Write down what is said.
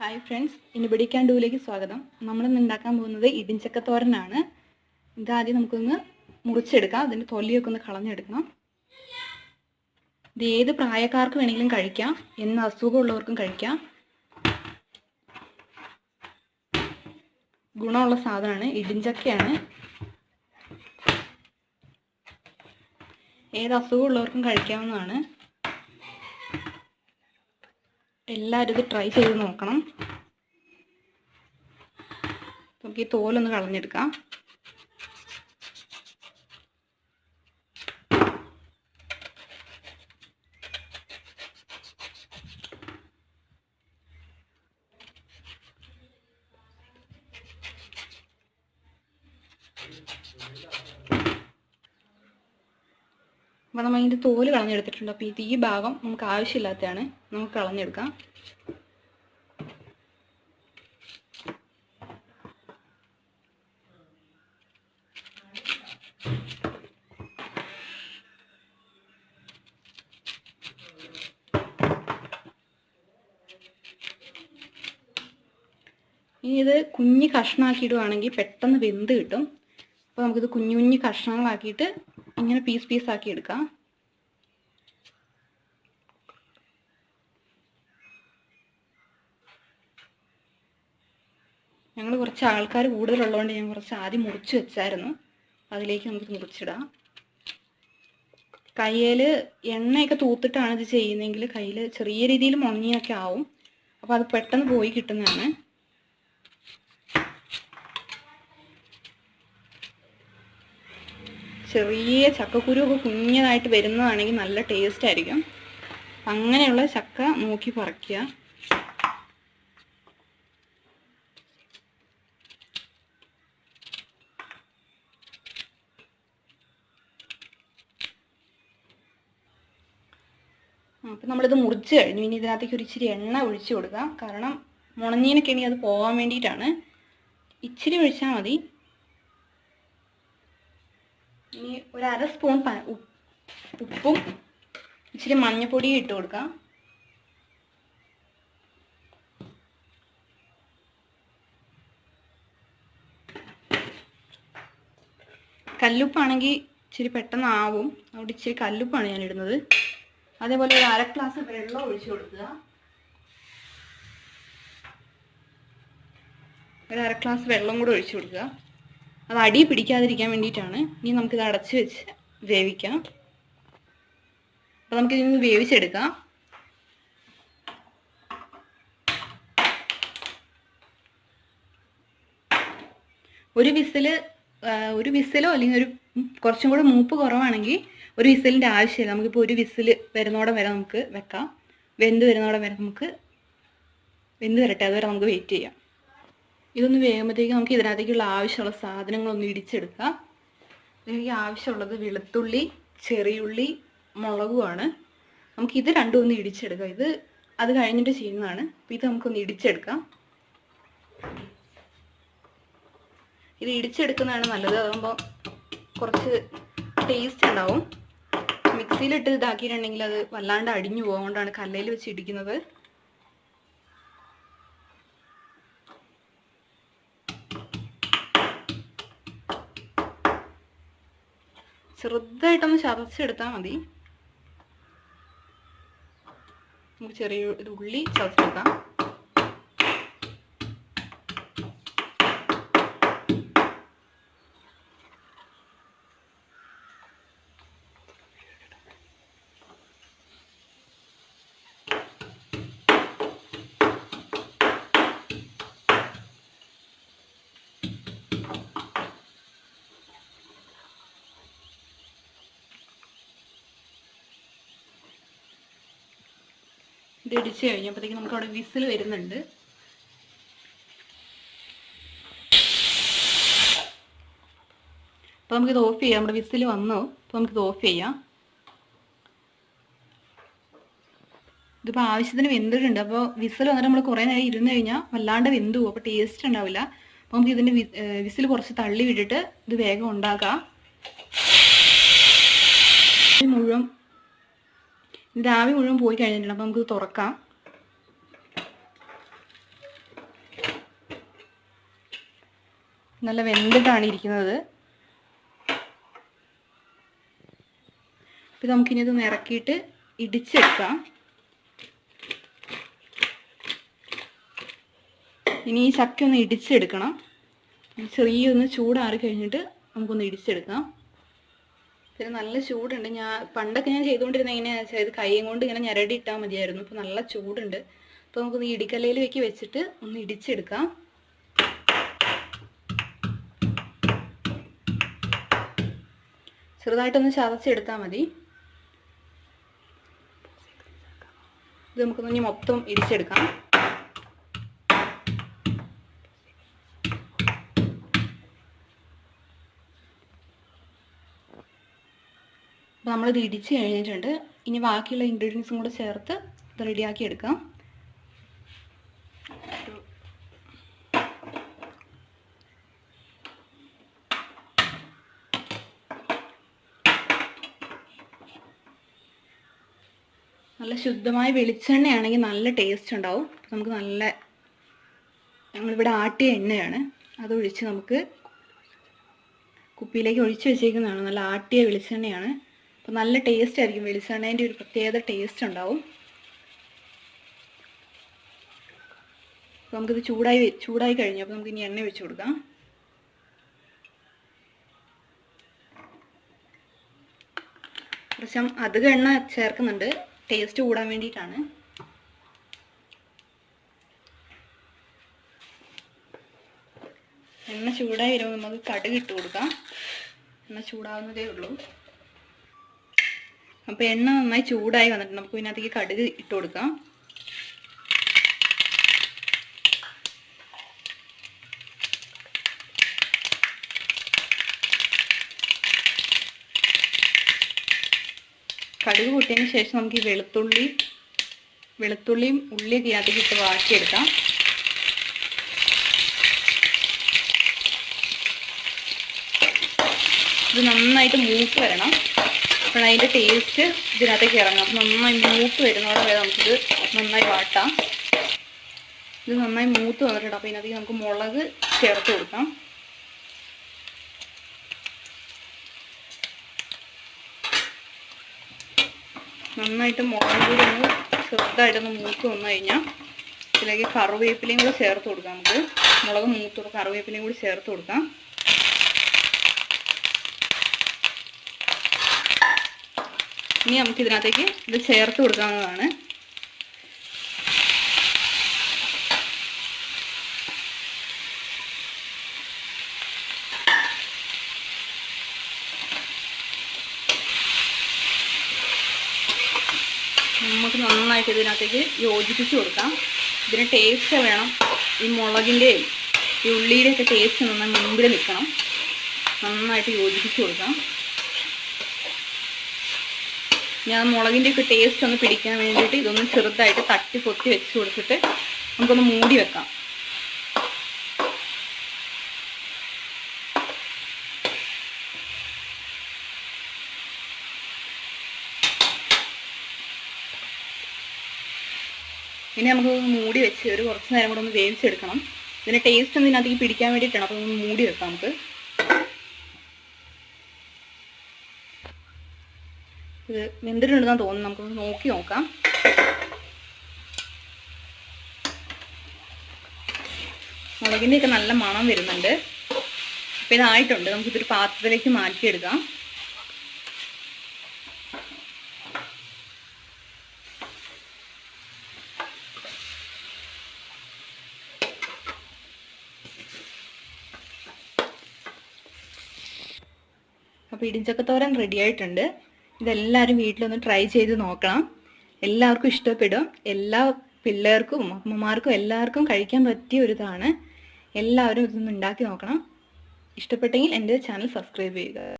Hi friends, ഇനിബിഡിക്കാൻ ഡൂയിലേക്ക് സ്വാഗതം. നമ്മളിന്ന് ഉണ്ടാക്കാൻ പോകുന്നത് ഇടിഞ്ചക്ക തോരനാണ്. ഇതാദ്യം നമുക്കൊന്ന് മുറിച്ചെടുക്കാം. അതിൻ്റെ തൊലിയൊക്കെ ഒന്ന് കളഞ്ഞെടുക്കണം. ഇത് ഏത് പ്രായക്കാർക്ക് വേണമെങ്കിലും കഴിക്കാം, എന്ന് അസുഖമുള്ളവർക്കും കഴിക്കാം. ഗുണമുള്ള സാധനമാണ്, ഇടിഞ്ചക്കയാണ്. ഏത് അസുഖമുള്ളവർക്കും കഴിക്കാവുന്നതാണ്. എല്ലാവരും ഇത് ട്രൈ ചെയ്ത് നോക്കണം. നമുക്ക് ഈ തോലൊന്ന് കളഞ്ഞെടുക്കാം. അപ്പോൾ നമ്മൾ ഇതിൻ്റെ തോല് കളഞ്ഞെടുത്തിട്ടുണ്ട്. അപ്പോൾ ഈ ഭാഗം നമുക്ക് ആവശ്യമില്ലാത്തതാണ്, നമുക്ക് കളഞ്ഞെടുക്കാം. ഇനി ഇത് കുഞ്ഞ് കഷ്ണമാക്കിയിടുവാണെങ്കിൽ പെട്ടെന്ന് വെന്ത് കിട്ടും. അപ്പോൾ നമുക്കിത് കുഞ്ഞു കുഞ്ഞു കഷ്ണങ്ങളാക്കിയിട്ട് ഇങ്ങനെ പീസ് ആക്കി എടുക്കാം. ഞങ്ങൾ കുറച്ച് ആൾക്കാർ കൂടുതലുള്ളതുകൊണ്ട് ഞാൻ കുറച്ച് ആദ്യം മുറിച്ച് വെച്ചായിരുന്നു. അതിലേക്ക് നമുക്ക് മുറിച്ചിടാം. കയ്യിൽ എണ്ണയൊക്കെ തൂത്തിട്ടാണ് ഇത് ചെയ്യുന്നതെങ്കിൽ കയ്യിൽ ചെറിയ രീതിയിൽ മുണങ്ങിയൊക്കെ ആവും. അപ്പോൾ അത് പെട്ടെന്ന് പോയി കിട്ടുന്നതാണ്. ചെറിയ ചക്കക്കുരുവൊക്കെ കുഞ്ഞതായിട്ട് വരുന്നതാണെങ്കിൽ നല്ല ടേസ്റ്റ് ആയിരിക്കും. അങ്ങനെയുള്ള ചക്ക നോക്കി പറിക്കുക. അപ്പം നമ്മളിത് മുറിച്ച് കഴിഞ്ഞു. ഇനി ഇതിനകത്തേക്ക് ഒരു ഇച്ചിരി എണ്ണ ഒഴിച്ചു കൊടുക്കാം. കാരണം മുണഞ്ഞീനൊക്കെ ഇനി അത് പോകാൻ വേണ്ടിയിട്ടാണ്. ഇച്ചിരി ഒഴിച്ചാൽ മതി. ഇനി ഒരു അര സ്പൂൺ ഉപ്പും ഇച്ചിരി മഞ്ഞൾപ്പൊടിയും ഇട്ട് കൊടുക്കാം. കല്ലുപ്പാണെങ്കിൽ ഇച്ചിരി പെട്ടെന്ന് ആവും, അതുകൊണ്ട് ഇച്ചിരി കല്ലുപ്പാണ് ഞാൻ ഇടുന്നത്. അതേപോലെ ഒരു അര ഗ്ലാസ് വെള്ളം ഒഴിച്ചു കൊടുക്കുക. ഒരു അര ഗ്ലാസ് വെള്ളം കൂടെ ഒഴിച്ചു കൊടുക്കുക. അത് അടി പിടിക്കാതിരിക്കാൻ വേണ്ടിയിട്ടാണ്. ഇനി നമുക്കിത് അടച്ച് വെച്ച് വേവിക്കാം. അപ്പോൾ നമുക്കിതിന് വേവിച്ചെടുക്കാം. ഒരു വിസിലോ അല്ലെങ്കിൽ കുറച്ചും കൂടെ മൂപ്പ് കുറവാണെങ്കിൽ ഒരു വിസിലിൻ്റെ ആവശ്യമില്ല. നമുക്കിപ്പോൾ ഒരു വിസിൽ വരുന്നോടം വരെ നമുക്ക് വെക്കാം. വെന്ത് വരുന്നോടം വരെ നമുക്ക് വെന്ത് വരട്ടെ, അതുവരെ നമുക്ക് വെയിറ്റ് ചെയ്യാം. ഇതൊന്ന് വേകുമ്പോഴത്തേക്ക് നമുക്ക് ഇതിനകത്തേക്കുള്ള ആവശ്യമുള്ള സാധനങ്ങളൊന്ന് ഇടിച്ചെടുക്കാം. ഇതിലേക്ക് ആവശ്യമുള്ളത് വെളുത്തുള്ളി, ചെറിയുള്ളി, മുളകുമാണ്. നമുക്കിത് രണ്ടും ഒന്ന് ഇടിച്ചെടുക്കാം. അത് കഴിഞ്ഞിട്ട് ചെയ്യുന്നതാണ്. അപ്പോൾ ഇത് നമുക്കൊന്ന് ഇടിച്ചെടുക്കാം. ഇത് ഇടിച്ചെടുക്കുന്നതാണ് നല്ലത്. അതാകുമ്പോൾ കുറച്ച് ടേസ്റ്റ് ഉണ്ടാവും. മിക്സിയിലിട്ട് ഇതാക്കിയിട്ടുണ്ടെങ്കിൽ അത് വല്ലാണ്ട് അടിഞ്ഞു പോകും. അതുകൊണ്ടാണ് കല്ലയിൽ വെച്ച് ഇടിക്കുന്നത്. ചെറുതായിട്ടൊന്ന് ചതച്ചെടുത്താൽ മതി. നമുക്ക് ചെറിയ ഉള്ളി ചതച്ചെടുക്കാം. ഇത് ഇടിച്ച് കഴിഞ്ഞപ്പോഴത്തേക്ക് നമുക്ക് അവിടെ വിസിൽ വരുന്നുണ്ട്. അപ്പോൾ നമുക്കിത് ഓഫ് ചെയ്യാം. നമ്മുടെ വിസിൽ വന്നു. അപ്പോൾ നമുക്കിത് ഓഫ് ചെയ്യാം. ഇതിപ്പോൾ ആവശ്യത്തിന് വെന്തിട്ടുണ്ട്. അപ്പോൾ വിസിൽ വന്നിട്ട് നമ്മൾ കുറേ നേരം ഇരുന്ന് കഴിഞ്ഞാൽ വല്ലാണ്ട് വെന്തു പോകും. അപ്പോൾ ടേസ്റ്റ് ഉണ്ടാവില്ല. അപ്പോൾ നമുക്ക് ഇതിൻ്റെ വിസിൽ കുറച്ച് തള്ളി വിട്ടിട്ട് ഇത് വേഗം ഉണ്ടാക്കാം. ഇതിൻ്റെ ആവി മുഴുവൻ പോയി കഴിഞ്ഞിട്ടുണ്ട്. അപ്പോൾ നമുക്കിത് തുറക്കാം. നല്ല വെന്തിട്ടാണ് ഇരിക്കുന്നത്. അപ്പം നമുക്കിനി ഇത് ഇറക്കിയിട്ട് ഇടിച്ചെടുക്കാം. ഇനി ഈ ചക്ക ഒന്ന് ഇടിച്ചെടുക്കണം. ചെറിയൊന്ന് ചൂടാറി കഴിഞ്ഞിട്ട് നമുക്കൊന്ന് ഇടിച്ചെടുക്കാം. പിന്നെ നല്ല ചൂടുണ്ട്. പണ്ടൊക്കെ ഞാൻ ചെയ്തുകൊണ്ടിരുന്ന എങ്ങനെയാണെന്ന് വെച്ചാൽ ഇത് കൈയും കൊണ്ട് ഇങ്ങനെ ഞെരടി ഇട്ടാൽ മതിയായിരുന്നു. ഇപ്പോൾ നല്ല ചൂടുണ്ട്. അപ്പോൾ നമുക്കൊന്ന് ഇടിക്കല്ലേൽ വെച്ചിട്ട് ഒന്ന് ഇടിച്ചെടുക്കാം. ചെറുതായിട്ടൊന്ന് ചതച്ചെടുത്താൽ മതി. ഇത് നമുക്കൊന്ന് ഇനി മൊത്തം ഇടിച്ചെടുക്കാം. അപ്പോൾ നമ്മളിത് ഇടിച്ച് കഴിഞ്ഞിട്ടുണ്ട്. ഇനി ബാക്കിയുള്ള ഇൻഗ്രീഡിയൻസും കൂടെ ചേർത്ത് ഇത് റെഡിയാക്കി എടുക്കാം. നല്ല ശുദ്ധമായ വെളിച്ചെണ്ണയാണെങ്കിൽ നല്ല ടേസ്റ്റ് ഉണ്ടാവും. നമുക്ക് ഞങ്ങളിവിടെ ആട്ടിയ എണ്ണയാണ്, അതൊഴിച്ച് നമുക്ക് കുപ്പിയിലേക്ക് ഒഴിച്ച് വെച്ചേക്കുന്നതാണ്. നല്ല ആട്ടിയ വെളിച്ചെണ്ണയാണ്. അപ്പോൾ നല്ല ടേസ്റ്റ് ആയിരിക്കും. വെളിച്ചെണ്ണേൻ്റെ ഒരു പ്രത്യേകത ടേസ്റ്റ് ഉണ്ടാവും. അപ്പോൾ നമുക്കിത് ചൂടായി കഴിഞ്ഞു. അപ്പോൾ നമുക്ക് ഇനി എണ്ണ ഒഴിച്ച് കൊടുക്കാം. കുറച്ച് അധികം എണ്ണ ചേർക്കുന്നുണ്ട്, ടേസ്റ്റ് കൂടാൻ വേണ്ടിയിട്ടാണ്. എണ്ണ ചൂടായി വരുമ്പോൾ നമുക്ക് കടുക് ഇട്ട് കൊടുക്കാം. എണ്ണ ചൂടാവുന്നതേ ഉള്ളൂ. അപ്പോൾ എണ്ണ നന്നായി ചൂടായി വന്നിട്ട് നമുക്ക് ഇതിനകത്തേക്ക് കടുക് ഇട്ട് കൊടുക്കാം. കടുക് പൊട്ടിയതിന് ശേഷം നമുക്ക് ഈ വെളുത്തുള്ളിയും ഉള്ളിയൊക്കെ ഇതിനകത്തേക്ക് ഇട്ട് വാട്ടിയെടുക്കാം. ഇത് നന്നായിട്ട് മൂത്ത് വരണം. അപ്പോൾ അതിൻ്റെ ടേസ്റ്റ് ഇതിനകത്തേക്ക് ഇറങ്ങാം. അപ്പോൾ നന്നായി മൂത്ത് വരുന്നതോടെ വരെ നമുക്കിത് നന്നായി വാട്ടാം. ഇത് നന്നായി മൂത്ത് വന്നിട്ടുണ്ട്. അപ്പോൾ ഇതിനകത്തേക്ക് നമുക്ക് മുളക് ചേർത്ത് കൊടുക്കാം. നന്നായിട്ട് മുളക് കൂടി ഒന്ന് ചെറുതായിട്ടൊന്ന് മൂത്ത് വന്നു കഴിഞ്ഞാൽ ഇതിലേക്ക് കറിവേപ്പിലയും കൂടി ചേർത്ത് കൊടുക്കാം. നമുക്ക് മുളക് മൂത്ത് കറിവേപ്പിലയും കൂടി ചേർത്ത് കൊടുക്കാം. ഇനി നമുക്ക് ഇതിനകത്തേക്ക് ഇത് ചേർത്ത് കൊടുക്കാവുന്നതാണ്. നമുക്ക് നന്നായിട്ട് ഇതിനകത്തേക്ക് യോജിപ്പിച്ച് കൊടുക്കാം. ഇതിന് ടേസ്റ്റ് വേണം. ഈ മുളകിൻ്റെയും ഈ ഉള്ളിയുടെയൊക്കെ ടേസ്റ്റ് നന്നായി മുമ്പിൽ നിൽക്കണം. നന്നായിട്ട് യോജിപ്പിച്ച് കൊടുക്കാം. ഞാൻ മുളകിൻ്റെയൊക്കെ ടേസ്റ്റ് ഒന്ന് പിടിക്കാൻ വേണ്ടിയിട്ട് ഇതൊന്ന് ചെറുതായിട്ട് തട്ടി പൊത്തി വെച്ച് കൊടുത്തിട്ട് നമുക്കൊന്ന് മൂടി വെക്കാം. ഇനി നമുക്കൊന്ന് മൂടി വെച്ച് കുറച്ച് നേരം കൂടെ ഒന്ന് വേവിച്ചെടുക്കണം. ഇതിൻ്റെ ടേസ്റ്റ് ഒന്ന് ഇതിനകത്തേക്ക് പിടിക്കാൻ വേണ്ടിയിട്ടാണ്. അപ്പോൾ ഒന്ന് മൂടി വെക്കാം നമുക്ക്. ഇത് വെന്തിട്ടുണ്ടെന്നാണ് തോന്നുന്നു. നമുക്കൊന്ന് നോക്കി നോക്കാം. മുളകിൻ്റെയൊക്കെ നല്ല മണം വരുന്നുണ്ട്. അപ്പോൾ ഇതായിട്ടുണ്ട്. നമുക്കിതൊരു പാത്രത്തിലേക്ക് മാറ്റിയെടുക്കാം. അപ്പോൾ ഇടിച്ചക്കത്തോരൻ റെഡി ആയിട്ടുണ്ട്. ഇതെല്ലാവരും വീട്ടിലൊന്ന് ട്രൈ ചെയ്ത് നോക്കണം. എല്ലാവർക്കും ഇഷ്ടപ്പെടും. എല്ലാ പിള്ളേർക്കും അമ്മമാർക്കും എല്ലാവർക്കും കഴിക്കാൻ പറ്റിയ ഒരു ഇതാണ്. എല്ലാവരും ഇതൊന്ന് ഉണ്ടാക്കി നോക്കണം. ഇഷ്ടപ്പെട്ടെങ്കിൽ എൻ്റെ ചാനൽ സബ്സ്ക്രൈബ് ചെയ്യുക.